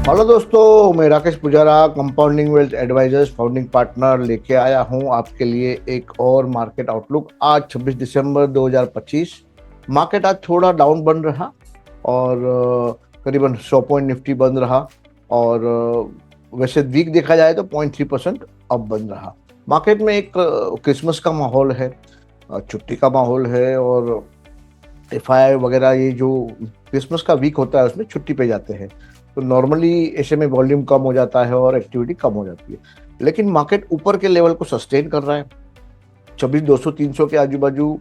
Hello दोस्तों, मैं Rakesh Pujara compounding wealth advisors founding partner लेके आया हूं आपके लिए एक और मार्केट आउटलुक। आज 26 दिसंबर 2025। मार्केट आज थोड़ा डाउन बन रहा और करीबन 100 पॉइंट निफ्टी बन रहा और वैसे वीक देखा जाए तो 0.3% अप बन रहा। मार्केट में एक क्रिसमस का माहौल है, छुट्टी का माहौल है और एफआई वगैरह ये जो क्रिसमस का वीक होता है उसमें छुट्टी पे जाते हैं, तो नॉर्मली ऐसे में वॉल्यूम कम हो जाता है और एक्टिविटी कम हो जाती है। लेकिन मार्केट ऊपर के लेवल को सस्टेन कर रहा है। 26,200-300 के आजू बाजू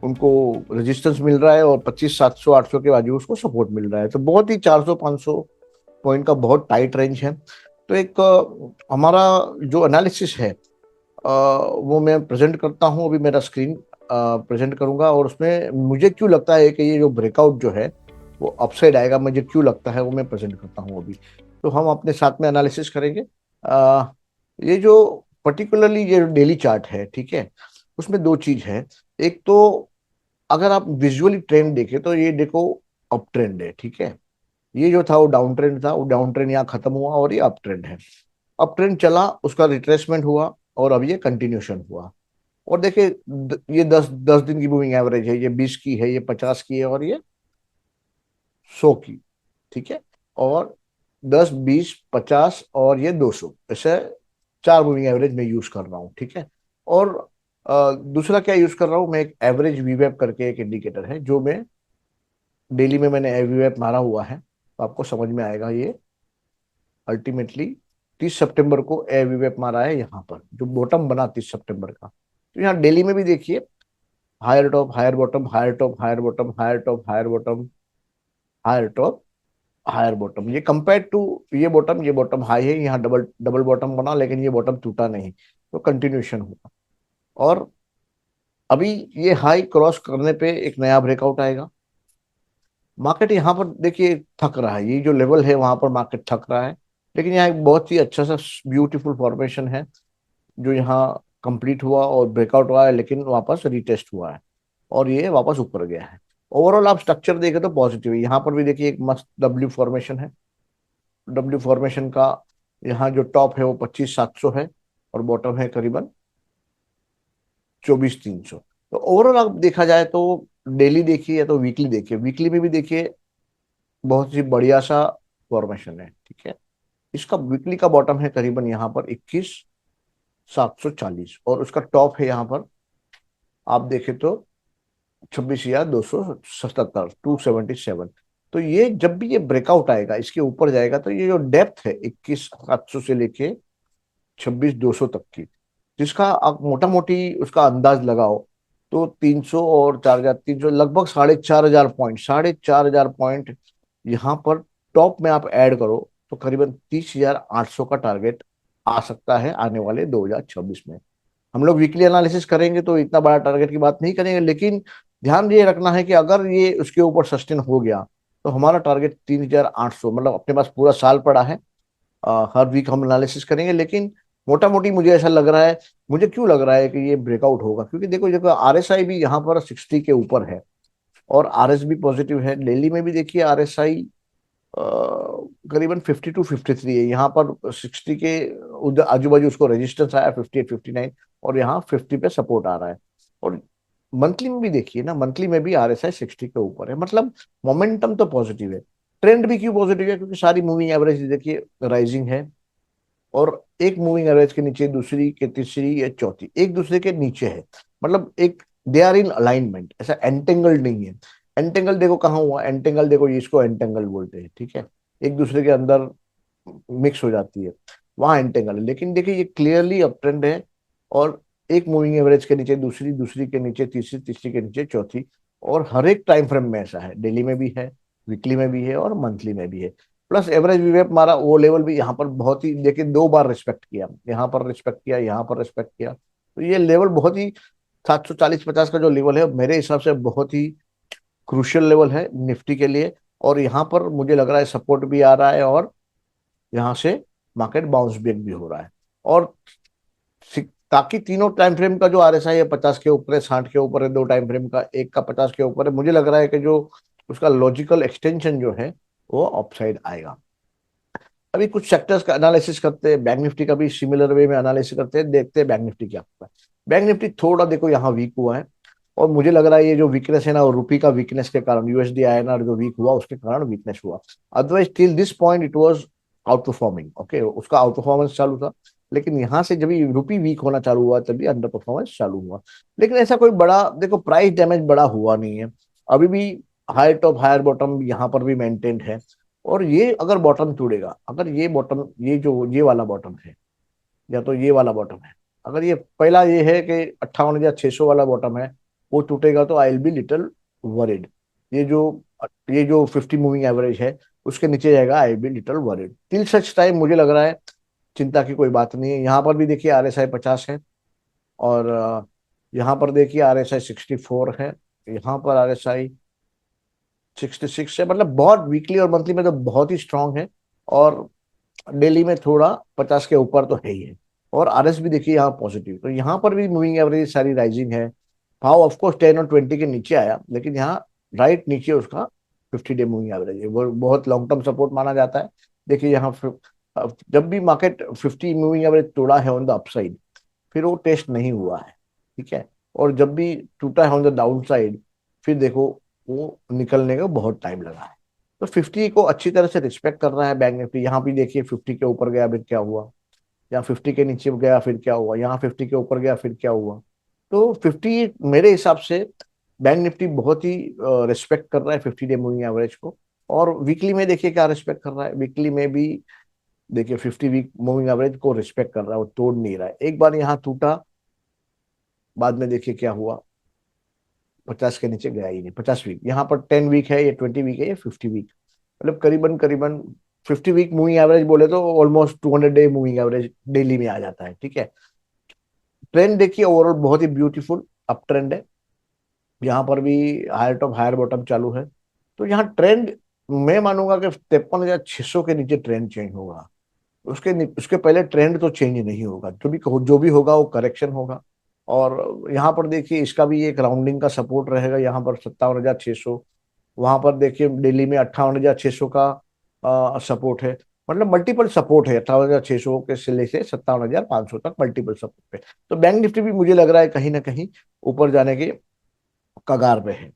उनको रेजिस्टेंस मिल रहा है और 25,700-800 के बाजू उसको सपोर्ट मिल रहा है। तो बहुत ही 400-500 पॉइंट का बहुत टाइट रेंज है। तो एक हमारा जो एनालिसिस है वो मैं प्रेजेंट करता हूँ। अभी मेरा स्क्रीन प्रेजेंट करूंगा और उसमें मुझे क्यों लगता है कि ये जो ब्रेकआउट जो है वो अपसाइड आएगा, मुझे क्यों लगता है वो मैं प्रेजेंट करता हूँ अभी। तो हम अपने साथ में एनालिसिस करेंगे। ये जो पर्टिकुलरली ये डेली चार्ट है, ठीक है, उसमें दो चीज है। एक तो अगर आप विजुअली ट्रेंड देखें तो ये देखो अप ट्रेंड है, ठीक है। ये जो था वो डाउन ट्रेंड था, वो डाउन ट्रेंड यहाँ खत्म हुआ और ये अप ट्रेंड है। अप ट्रेंड चला, उसका रिट्रेसमेंट हुआ और अब ये कंटिन्यूशन हुआ। और देखिए ये दस दस दिन की मूविंग एवरेज है, ये 20 की है, ये 50 की है और ये 100 की, ठीक है। और 10, 20, 50 और ये 200, ऐसे चार मूविंग एवरेज मैं यूज कर रहा हूँ, ठीक है। और दूसरा क्या यूज कर रहा हूँ मैं, एक एवरेज वीवेप करके एक इंडिकेटर है जो मैं डेली में मैंने वीवेप मारा हुआ है, तो आपको समझ में आएगा। ये अल्टीमेटली 30 सितंबर को ए वीवेप मारा है यहाँ पर, जो बॉटम बना 30 सितंबर का। तो यहाँ डेली में भी देखिए, higher top higher bottom, higher top higher bottom, higher top higher bottom, higher top higher bottom. ये कंपेयर टू ये बॉटम हाई है, यहाँ डबल डबल बॉटम बना लेकिन ये बॉटम टूटा नहीं, तो कंटिन्यूशन हुआ। और अभी ये हाई क्रॉस करने पे एक नया ब्रेकआउट आएगा। मार्केट यहाँ पर देखिए थक रहा है, ये जो लेवल है वहां पर मार्केट थक रहा है। लेकिन यहाँ एक बहुत ही अच्छा सा ब्यूटीफुल फॉर्मेशन है जो यहाँ कंप्लीट हुआ और ब्रेकआउट हुआ है, लेकिन वापस रिटेस्ट हुआ है और ये वापस ऊपर गया है। ओवरऑल आप स्ट्रक्चर देखें तो पॉजिटिव है। यहाँ पर भी देखिए एक मस्त डब्ल्यू फॉर्मेशन है। डब्ल्यू फॉर्मेशन का यहाँ जो टॉप है वो 25,700 है और बॉटम है करीबन 24,300। तो ओवरऑल आप देखा जाए तो डेली देखिए या तो वीकली देखिए, वीकली में भी देखिए बहुत ही बढ़िया सा फॉर्मेशन है, ठीक है। इसका वीकली का बॉटम है करीबन यहाँ पर 21,740 और उसका टॉप है यहाँ पर आप देखें तो 26,277, 277। तो ये जब भी ये ब्रेकआउट आएगा इसके ऊपर जाएगा तो ये जो डेप्थ है 21,700 से लेके 26,200 तक की, जिसका आप मोटा मोटी उसका अंदाज लगाओ तो 300 और 4,300, लगभग 4,500 पॉइंट, 4,500 पॉइंट यहाँ पर टॉप में आप ऐड करो तो करीबन 30,800 का टारगेट आ सकता है आने वाले 2026 में। हम लोग वीकली एनालिसिस करेंगे तो इतना बड़ा टारगेट की बात नहीं करेंगे, लेकिन ध्यान ये रखना है कि अगर ये उसके ऊपर सस्टेन हो गया तो हमारा टारगेट 3,800, मतलब अपने पास पूरा साल पड़ा है। हर वीक हम एनालिसिस करेंगे, लेकिन मोटा मोटी मुझे ऐसा लग रहा है। मुझे क्यों लग रहा है कि ये ब्रेकआउट होगा, क्योंकि देखो देखो आरएसआई भी यहाँ पर 60 के ऊपर है और आरएस भी पॉजिटिव है। दिल्ली में भी देखिए आरएसआई करीबन 52-53 है, यहाँ पर 60 के उधर आजू बाजू उसको रेजिस्टेंस आया 58-59 और यहाँ 50 पे सपोर्ट आ रहा है। और मंथली में भी देखिए ना, मंथली में भी आरएसआई 60 के ऊपर है, मतलब मोमेंटम तो पॉजिटिव है। ट्रेंड भी क्यों पॉजिटिव है, क्योंकि सारी मूविंग एवरेज देखिए राइजिंग है और एक मूविंग एवरेज के नीचे दूसरी के तीसरी या चौथी एक दूसरे के नीचे है, मतलब एक दे आर इन अलाइनमेंट, ऐसा एंटेंगल नहीं है। एंटेंगल देखो कहाँ हुआ, एंटेंगल देखो ये इसको एंटेंगल बोलते हैं, ठीक है, एक दूसरे के अंदर मिक्स हो जाती है, वहां एंटेंगल है। लेकिन देखिए ये क्लियरली अप ट्रेंड है और एक मूविंग एवरेज के नीचे दूसरी, दूसरी के नीचे तीसरी, तीसरी के नीचे चौथी। और हर एक टाइम फ्रेम में ऐसा है, डेली में भी है, वीकली में भी है और मंथली में भी है। प्लस एवरेज वीवेप हमारा वो लेवल भी यहाँ पर बहुत ही देखिए दो बार रिस्पेक्ट किया, यहाँ पर रिस्पेक्ट किया, यहाँ पर रिस्पेक्ट किया। तो ये लेवल बहुत ही 740-50 का जो लेवल है मेरे हिसाब से बहुत ही क्रूशियल लेवल है निफ्टी के लिए। और यहाँ पर मुझे लग रहा है सपोर्ट भी आ रहा है और यहाँ से मार्केट बाउंस बैक भी हो रहा है। और ताकि तीनों टाइम फ्रेम का जो आरएसआई है 50 के ऊपर है, 60 के ऊपर है, दो टाइम फ्रेम का, एक का 50 के ऊपर है, मुझे लग रहा है कि जो उसका लॉजिकल एक्सटेंशन जो है वो अपसाइड आएगा। अभी कुछ सेक्टर्स का एनालिसिस करते हैं, बैंक निफ्टी का भी सिमिलर वे में एनालिसिस करते हैं, देखते हैं बैंक निफ्टी क्या होता है। बैंक निफ्टी थोड़ा देखो यहाँ वीक हुआ है, और मुझे लग रहा है ये जो वीकनेस है ना, और रुपी का वीकनेस के कारण, यूएसडी आईएनआर जो वीक हुआ उसके कारण वीकनेस हुआ। Otherwise till this point it was out performing, okay, उसका आउट परफॉर्मेंस चालू था। लेकिन यहाँ से जब ये रुपी वीक होना चालू हुआ तभी अंडर परफॉर्मेंस चालू हुआ। लेकिन ऐसा कोई बड़ा देखो प्राइस डैमेज बड़ा हुआ नहीं है, अभी भी हाई टॉप हायर बॉटम यहाँ पर भी मेंटेन्ड है। और ये अगर बॉटम टूटेगा, अगर ये बॉटम, ये जो ये वाला बॉटम है, या तो ये वाला बॉटम है, अगर ये पहला ये है कि 58,600 वाला बॉटम है, वो टूटेगा तो I will be little worried. ये जो ये जो 50 मूविंग एवरेज है उसके नीचे जाएगा, I will be little worried. Till such time मुझे लग रहा है चिंता की कोई बात नहीं है। यहाँ पर भी देखिए RSI 50 है, और यहाँ पर देखिए RSI 64 है, यहाँ पर RSI 66 है। मतलब बहुत वीकली और मंथली में तो बहुत ही स्ट्रांग है, और डेली में थोड़ा 50 के ऊपर तो है ही है। और RS भी देखिए यहाँ पॉजिटिव, तो यहाँ पर भी मूविंग एवरेज सारी राइजिंग है। भाव ऑफकोर्स 10 और 20 के नीचे आया, लेकिन यहाँ राइट नीचे उसका 50 डे मूविंग एवरेज है, वो बहुत लॉन्ग टर्म सपोर्ट माना जाता है। देखिए यहाँ जब भी मार्केट 50 मूविंग एवरेज तोड़ा है ऑन द अपसाइड, फिर वो टेस्ट नहीं हुआ है, ठीक है। और जब भी टूटा है ऑन द डाउन साइड, फिर देखो वो निकलने का बहुत टाइम लगा है। तो 50 को अच्छी तरह से रिस्पेक्ट कर रहा है बैंक निफ्टी। यहाँ भी देखिए 50 के ऊपर गया फिर क्या हुआ, यहाँ 50 के नीचे गया फिर क्या हुआ, यहाँ 50 के ऊपर गया फिर क्या हुआ। तो 50 मेरे हिसाब से बैंक निफ्टी बहुत ही रिस्पेक्ट कर रहा है 50 डे मूविंग एवरेज को। और वीकली में देखिए क्या रिस्पेक्ट कर रहा है, वीकली में भी देखिए 50 वीक मूविंग एवरेज को रिस्पेक्ट कर रहा है, वो तोड़ नहीं रहा है। एक बार यहाँ टूटा, बाद में देखिए क्या हुआ, 50 के नीचे गया ही नहीं। 50 वीक यहाँ पर, 10 वीक है, ये 20 वीक है, ये 50 वीक, मतलब करीबन करीबन 50 वीक मूविंग एवरेज बोले तो almost 200 day moving average daily में आ जाता है, ठीक है। ट्रेंड देखिए ओवरऑल बहुत ही ब्यूटीफुल अप ट्रेंड है, यहाँ पर भी हायर टॉप हायर बॉटम चालू है। तो यहाँ ट्रेंड मैं मानूंगा कि 53,600 के नीचे ट्रेंड चेंज होगा। उसके पहले ट्रेंड तो चेंज नहीं होगा, जो भी होगा वो करेक्शन होगा। और यहाँ पर देखिए इसका भी एक राउंडिंग का सपोर्ट रहेगा, यहाँ पर 57,600, वहां पर देखिए दिल्ली में 58,600 का सपोर्ट है। मतलब मल्टीपल सपोर्ट है, 58,600 के से लेके 57,500 तक मल्टीपल सपोर्ट है। तो बैंक निफ्टी भी मुझे लग रहा है कहीं ना कहीं ऊपर जाने के कगार पे है।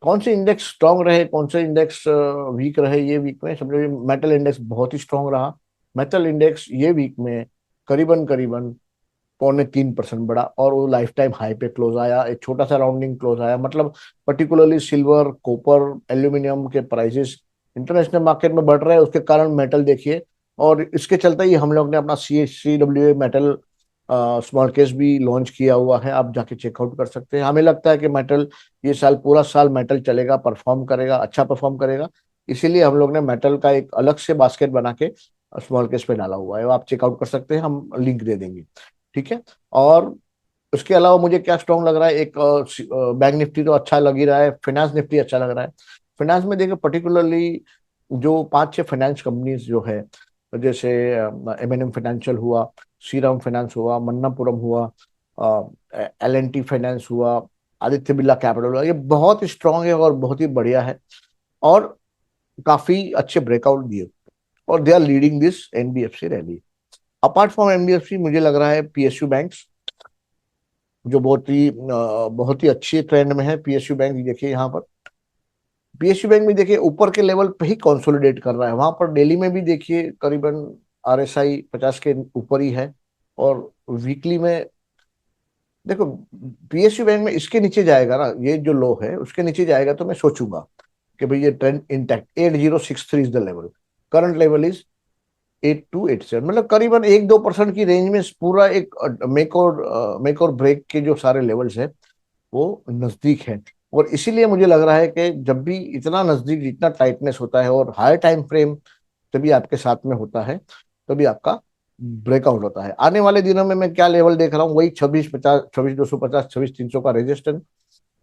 कौन से इंडेक्स स्ट्रांग रहे, कौन से इंडेक्स वीक रहे, ये वीक में समझो मेटल इंडेक्स बहुत ही स्ट्रांग रहा। मेटल इंडेक्स ये वीक में करीबन करीबन 0.3% बढ़ा, और वो लाइफ टाइम हाई पे क्लोज आया, एक छोटा सा राउंडिंग क्लोज आया। मतलब पर्टिकुलरली सिल्वर, कॉपर, एल्यूमिनियम के प्राइसेस इंटरनेशनल मार्केट में बढ़ रहे हैं, उसके कारण मेटल देखिए। और इसके चलते ही हम लोग ने अपना CWA मेटल स्मॉल केस भी लॉन्च किया हुआ है, आप जाके चेकआउट कर सकते हैं। हमें लगता है कि मेटल ये साल पूरा साल मेटल चलेगा, परफॉर्म करेगा, अच्छा परफॉर्म करेगा। इसीलिए हम लोग ने मेटल का एक अलग से बास्केट बना के स्मॉल केस पे डाला हुआ है, वो आप चेकआउट कर सकते हैं, हम लिंक दे देंगे, ठीक है। और उसके अलावा मुझे क्या स्ट्रॉन्ग लग रहा है, एक बैंक निफ्टी तो अच्छा लग ही रहा है, फाइनेंस निफ्टी अच्छा लग रहा है। फाइनेंस में देखिए पर्टिकुलरली जो 5-6 फाइनेंस कंपनीज जो है, जैसे M&M फाइनेंशियल हुआ, श्रीराम फाइनेंस हुआ, मन्नापुरम हुआ, L&T फाइनेंस हुआ, आदित्य बिरला कैपिटल हुआ, ये बहुत स्ट्रांग है और बहुत ही बढ़िया है, और काफी अच्छे ब्रेकआउट दिए, और they are leading this NBFC rally. Apart from NBFC मुझे लग रहा है PSU बैंक्स जो बहुत ही अच्छी ट्रेंड में है। PSU बैंक देखिए यहाँ पर, PSU बैंक भी देखिए ऊपर के लेवल पे ही कंसोलिडेट कर रहा है, वहां पर डेली में भी देखिए करीबन RSI 50 के ऊपर ही है। और वीकली में देखो PSU बैंक में इसके नीचे जाएगा ना, ये जो लो है उसके नीचे जाएगा, तो मैं सोचूंगा कि भाई ये trend intact 8063 is the level, current level is 8287, मतलब करीबन 1-2% की रेंज में पूरा एक मेक और ब्रेक के जो सारे लेवल्स है वो नजदीक है। और इसीलिए मुझे लग रहा है कि जब भी इतना नजदीक, जितना टाइटनेस होता है और हाई टाइम फ्रेम तभी आपके साथ में होता है, तभी आपका ब्रेकआउट होता है। आने वाले दिनों में मैं क्या लेवल देख रहा हूँ, वही 2650, 26,250, 26,300 का रेजिस्टेंस,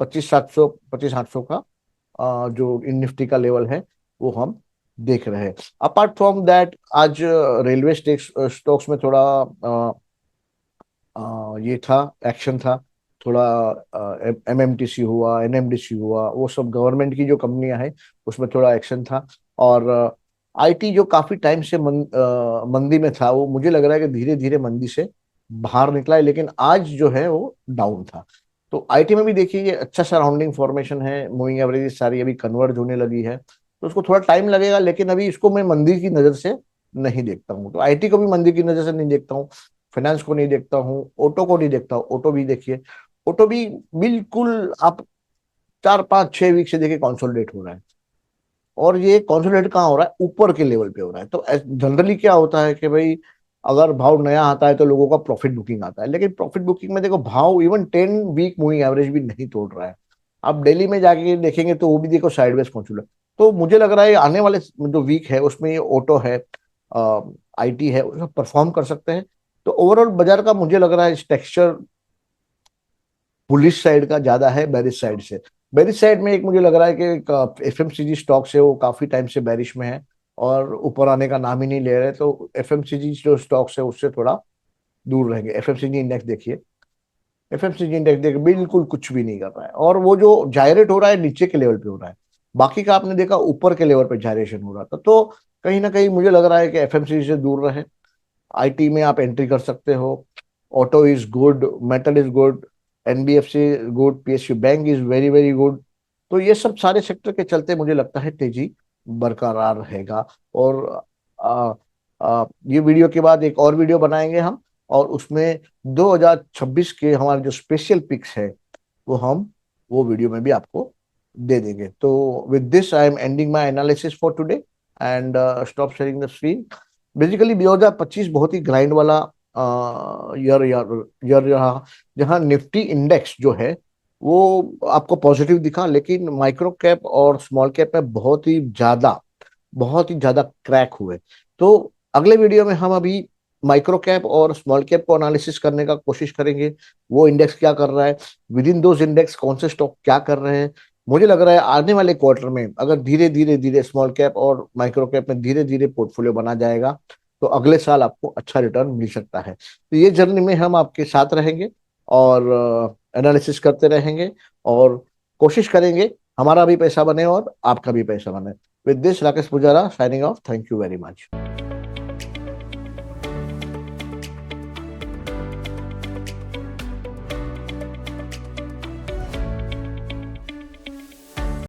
25,700, 25,800 का जो इन निफ्टी का लेवल है वो हम देख रहे हैं। अपार्ट फ्रॉम दैट आज रेलवे स्टॉक्स में थोड़ा ये था, एक्शन था थोड़ा। MMTC हुआ, NMDC हुआ, वो सब गवर्नमेंट की जो कंपनियां हैं उसमें थोड़ा एक्शन था। और आईटी जो काफी टाइम से मंदी में था, वो मुझे लग रहा है कि धीरे धीरे मंदी से बाहर निकला है, लेकिन आज जो है वो डाउन था। तो आईटी में भी देखिए ये अच्छा सराउंडिंग फॉर्मेशन है, मूविंग एवरेज सारी अभी कन्वर्ज होने लगी है, तो उसको थोड़ा टाइम लगेगा, लेकिन अभी इसको मैं मंदी की नजर से नहीं देखता हूँ। तो आईटी को भी मंदी की नजर से नहीं देखता हूँ, फाइनेंस को नहीं देखता हूँ, ऑटो को नहीं देखता हूँ। ऑटो भी देखिए, ऑटो भी बिल्कुल आप 4 5 6 वीक से देखिए कंसोलिडेट हो रहा है, और ये कंसोलिडेट कहाँ हो रहा है, ऊपर के लेवल पे हो रहा है। तो जनरली क्या होता है कि भाई अगर भाव नया आता है तो लोगों का प्रॉफिट बुकिंग आता है, लेकिन प्रॉफिट बुकिंग में देखो भाव इवन 10 वीक मूविंग एवरेज भी नहीं तोड़ रहा है। आप डेली में जाके देखेंगे तो वो भी देखो साइडवेज पहुंच रहा है। तो मुझे लग रहा है आने वाले जो वीक है उसमें ये ऑटो है, आईटी है, उसमें परफॉर्म कर सकते हैं। तो ओवरऑल बाजार का मुझे लग रहा है टेक्सचर बुलिश साइड का ज्यादा है बेरिश साइड से। बेरिश साइड में एक मुझे लग रहा है कि एफएमसीजी स्टॉक्स है वो काफी टाइम से बेरिश में है और ऊपर आने का नाम ही नहीं ले रहे, तो एफएमसीजी जो स्टॉक्स है उससे थोड़ा दूर रहेंगे। एफएमसीजी इंडेक्स देखिए, एफएमसीजी इंडेक्स देखिए बिल्कुल कुछ भी नहीं कर रहा है, और वो जो जायरेट हो रहा है नीचे के लेवल पे हो रहा है। बाकी का आपने देखा ऊपर के लेवल पे जायरेशन हो रहा था। तो कहीं ना कहीं मुझे लग रहा है कि एफएमसीजी से दूर रहे। आईटी में आप एंट्री कर सकते हो, auto is good, metal is good, NBFC good, PSU bank is very very good. तो ये सब सारे सेक्टर के चलते मुझे लगता है तेजी बरकरार रहेगा। और ये वीडियो के बाद एक और वीडियो बनाएंगे हम, और उसमें 2026 के हमारे जो स्पेशल पिक्स है वो हम वो वीडियो में भी आपको दे देंगे। तो with this I am ending my analysis for today and stop sharing the screen. Basically 2025 बहुत ही ग्राइंड वाला ईयर ईयर रहा, जहाँ निफ्टी इंडेक्स जो है वो आपको पॉजिटिव दिखा, लेकिन माइक्रो कैप और स्मॉल कैप में बहुत ही ज्यादा क्रैक हुए। तो अगले वीडियो में हम अभी माइक्रो कैप और स्मॉल कैप को एनालिसिस करने का कोशिश करेंगे, वो इंडेक्स क्या कर रहा है, विद इन दोज इंडेक्स कौन से स्टॉक क्या कर रहे हैं। मुझे लग रहा है आने वाले क्वार्टर में अगर धीरे धीरे धीरे स्मॉल कैप और माइक्रो कैप में धीरे धीरे पोर्टफोलियो बना जाएगा तो अगले साल आपको अच्छा रिटर्न मिल सकता है। तो ये जर्नी में हम आपके साथ रहेंगे और एनालिसिस करते रहेंगे, और कोशिश करेंगे हमारा भी पैसा बने और आपका भी पैसा बने। With this Rakesh Pujara signing off, thank you very much.